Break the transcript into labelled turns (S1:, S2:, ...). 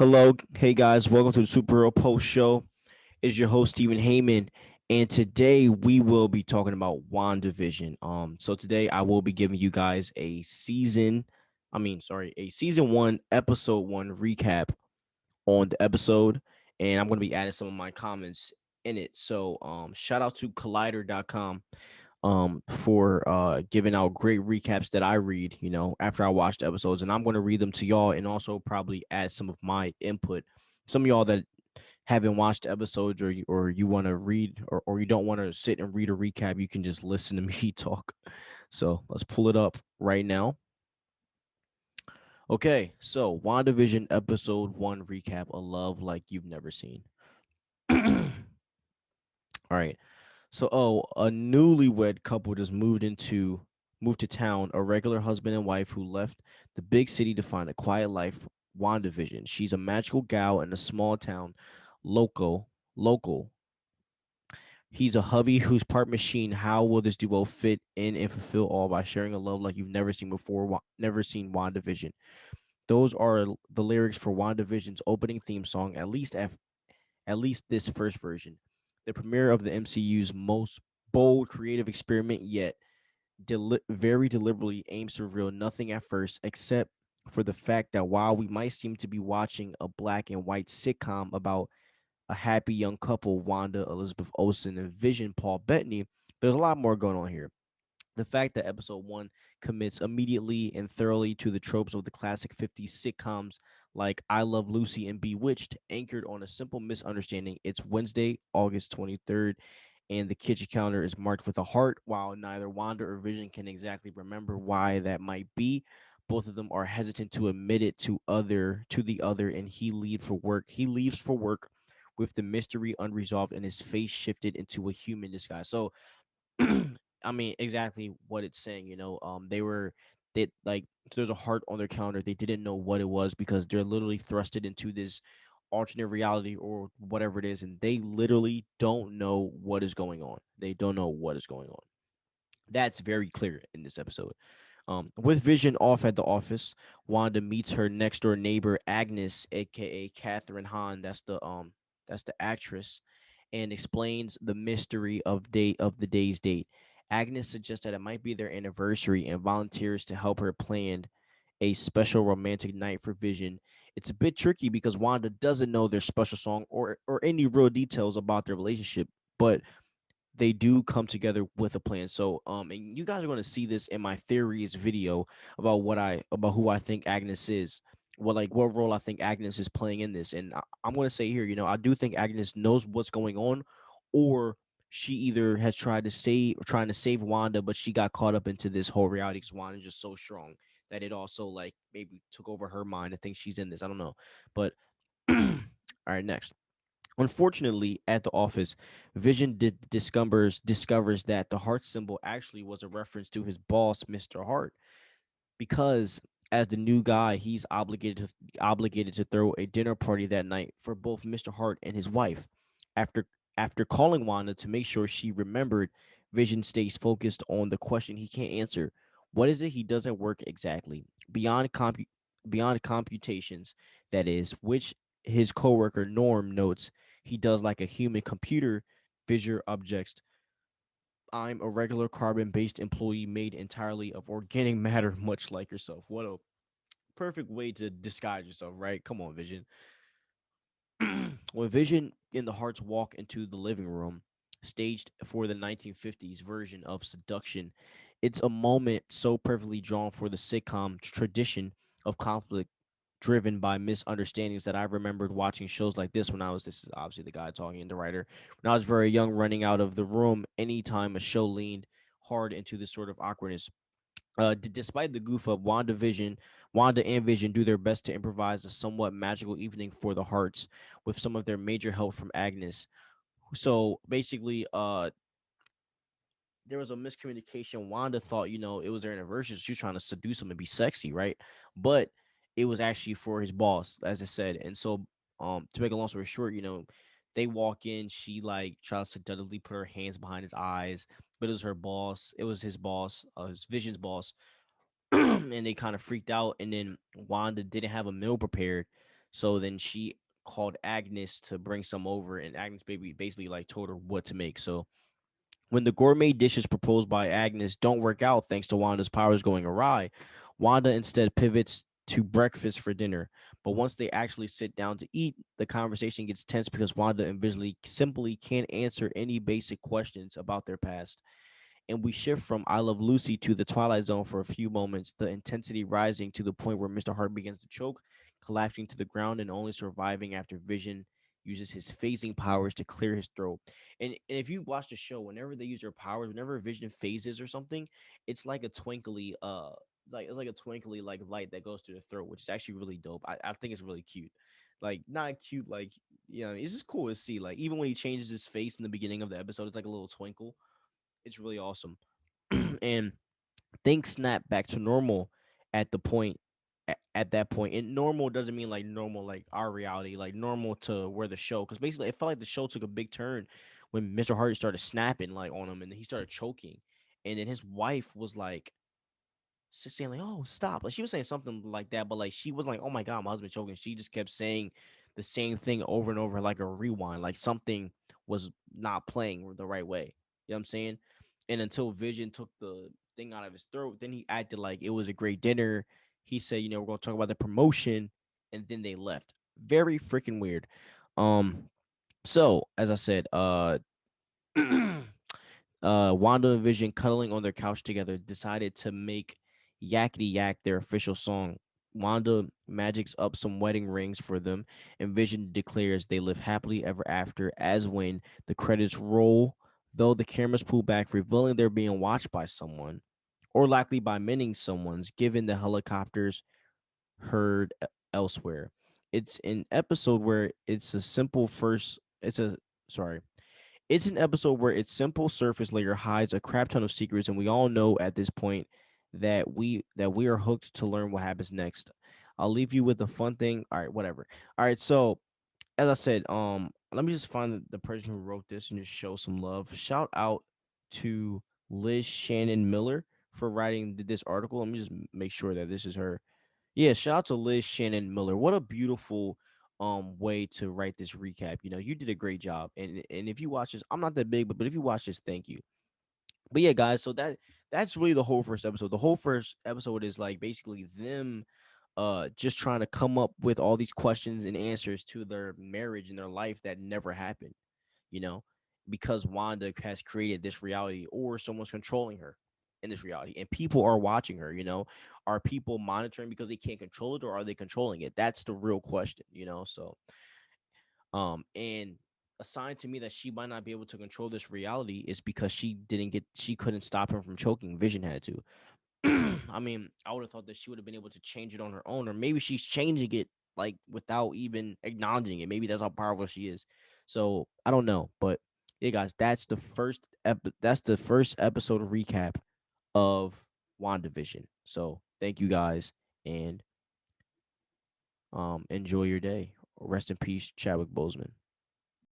S1: Hello, hey guys, welcome to the Superhero Post Show. It's your host Stephen Heyman, and today we will be talking about Wandavision. So today I will be giving you guys a season one, episode one recap on the episode, and I'm going to be adding some of my comments in it. So, shout out to Collider.com for giving out great recaps that I read, after I watch the episodes, and I'm going to read them to y'all and also probably add some of my input. Some of y'all that haven't watched the episodes or you want to read or you don't want to sit and read a recap, you can just listen to me talk. So let's pull it up right now. Okay, so WandaVision episode one recap: A Love Like You've Never Seen. All right. So, a newlywed couple just moved to town. A regular husband and wife who left the big city to find a quiet life. WandaVision. She's a magical gal in a small town. Local. He's a hubby who's part machine. How will this duo fit in and fulfill all by sharing a love like you've never seen before? Never seen WandaVision. Those are the lyrics for WandaVision's opening theme song. At least this first version, the premiere of the MCU's most bold creative experiment yet, very deliberately aims to reveal nothing at first, except for the fact that while we might seem to be watching a black and white sitcom about a happy young couple, Wanda, Elizabeth Olsen, and Vision, Paul Bettany, there's a lot more going on here. The fact that episode one commits immediately and thoroughly to the tropes of the classic 50s sitcoms like I Love Lucy and Bewitched, anchored on a simple misunderstanding. It's Wednesday, August 23rd, and the kitchen counter is marked with a heart. While neither Wanda or Vision can exactly remember why that might be, both of them are hesitant to admit it to the other, and He leaves for work with the mystery unresolved and his face shifted into a human disguise. So I mean, exactly what it's saying. They like there's a heart on their counter. They didn't know what it was because they're literally thrusted into this alternate reality or whatever it is, and they literally don't know what is going on. They don't know what is going on. That's very clear in this episode. With Vision off at the office, Wanda meets her next door neighbor Agnes, aka Catherine Hahn. That's the actress, and explains the mystery of the day's date. Agnes suggests that it might be their anniversary and volunteers to help her plan a special romantic night for Vision. It's a bit tricky because Wanda doesn't know their special song or any real details about their relationship, but they do come together with a plan. So and you guys are going to see this in my theories video about who I think Agnes is. What role I think Agnes is playing in this. And I'm going to say here, I do think Agnes knows what's going on, or she either has trying to save Wanda, but she got caught up into this whole reality because Wanda is just so strong that it also like maybe took over her mind. I think she's in this. I don't know. But all right, next. Unfortunately, at the office, Vision discovers that the heart symbol actually was a reference to his boss, Mr. Hart, because as the new guy, he's obligated to throw a dinner party that night for both Mr. Hart and his wife. After after calling Wanda to make sure she remembered, Vision stays focused on the question he can't answer. What is it he doesn't work exactly? Beyond computations, that is, which his coworker Norm notes he does like a human computer visual objects. I'm a regular carbon based employee made entirely of organic matter, much like yourself. What a perfect way to disguise yourself, right? Come on, Vision. When Vision and the Hearts walk into the living room, staged for the 1950s version of Seduction, it's a moment so perfectly drawn for the sitcom tradition of conflict driven by misunderstandings that I remembered watching shows like this when this is obviously the guy talking, the writer, when I was very young, running out of the room anytime a show leaned hard into this sort of awkwardness. Despite the goof up, Wanda and Vision do their best to improvise a somewhat magical evening for the Hearts with some of their major help from Agnes. So basically, there was a miscommunication. Wanda thought, it was their anniversary. She was trying to seduce him and be sexy, right? But it was actually for his boss, as I said. And so, to make a long story short, they walk in. She like tries to seductively put her hands behind his eyes, but it was her boss. It was his boss, his Vision's boss, and they kind of freaked out. And then Wanda didn't have a meal prepared, So then she called Agnes to bring some over, and Agnes baby basically like told her what to make. So when the gourmet dishes proposed by Agnes don't work out thanks to Wanda's powers going awry, Wanda instead pivots to breakfast for dinner. But once they actually sit down to eat, the conversation gets tense because Wanda and Visually simply can't answer any basic questions about their past. And we shift from I Love Lucy to the Twilight Zone for a few moments, the intensity rising to the point where Mr. Hart begins to choke, collapsing to the ground and only surviving after Vision uses his phasing powers to clear his throat. And if you watch the show, whenever they use their powers, whenever Vision phases or something, it's like a twinkly like it's like a twinkly like light that goes through the throat, which is actually really dope. I think it's really cute. Like not cute, like it's just cool to see. Like even when he changes his face in the beginning of the episode, it's like a little twinkle. It's really awesome. And things snap back to normal at the point at that point. And normal doesn't mean like normal like our reality, like normal to where the show, because basically it felt like the show took a big turn when Mr. Hart started snapping like on him and he started choking. And then his wife was like saying like, "Oh, stop!" Like she was saying something like that, but like she was like, "Oh my god, my husband choking." She just kept saying the same thing over and over, like a rewind, like something was not playing the right way. You know what I'm saying? And until Vision took the thing out of his throat, then he acted like it was a great dinner. He said, "We're gonna talk about the promotion," and then they left. Very freaking weird. So as I said, Wanda and Vision cuddling on their couch together decided to make Yakety Yak their official song. Wanda magics up some wedding rings for them, and Vision declares they live happily ever after. As when the credits roll, though the cameras pull back, revealing they're being watched by someone, or likely by many someone's, given the helicopters heard elsewhere. It's an episode where it's a simple first. It's a sorry. It's an episode where its simple surface layer hides a crap ton of secrets, and we all know at this point that we are hooked to learn what happens next. I'll leave you with the fun thing. All right, whatever. All right, so as I said, let me just find the person who wrote this and just show some love. Shout out to Liz Shannon Miller for writing this article. Let me just make sure that this is her. Yeah, shout out to Liz Shannon Miller. What a beautiful way to write this recap. You did a great job. And if you watch this, I'm not that big, but if you watch this, thank you. But yeah, guys, so that's really the whole first episode. The whole first episode is like basically them just trying to come up with all these questions and answers to their marriage and their life that never happened, you know, because Wanda has created this reality or someone's controlling her in this reality and people are watching her, are people monitoring because they can't control it or are they controlling it? That's the real question. So and a sign to me that she might not be able to control this reality is because she couldn't stop him from choking. Vision had to. I mean, I would have thought that she would have been able to change it on her own, or maybe she's changing it like without even acknowledging it. Maybe that's how powerful she is. So I don't know, but yeah, guys, that's the first episode recap of WandaVision. So thank you guys and enjoy your day. Rest in peace, Chadwick Boseman.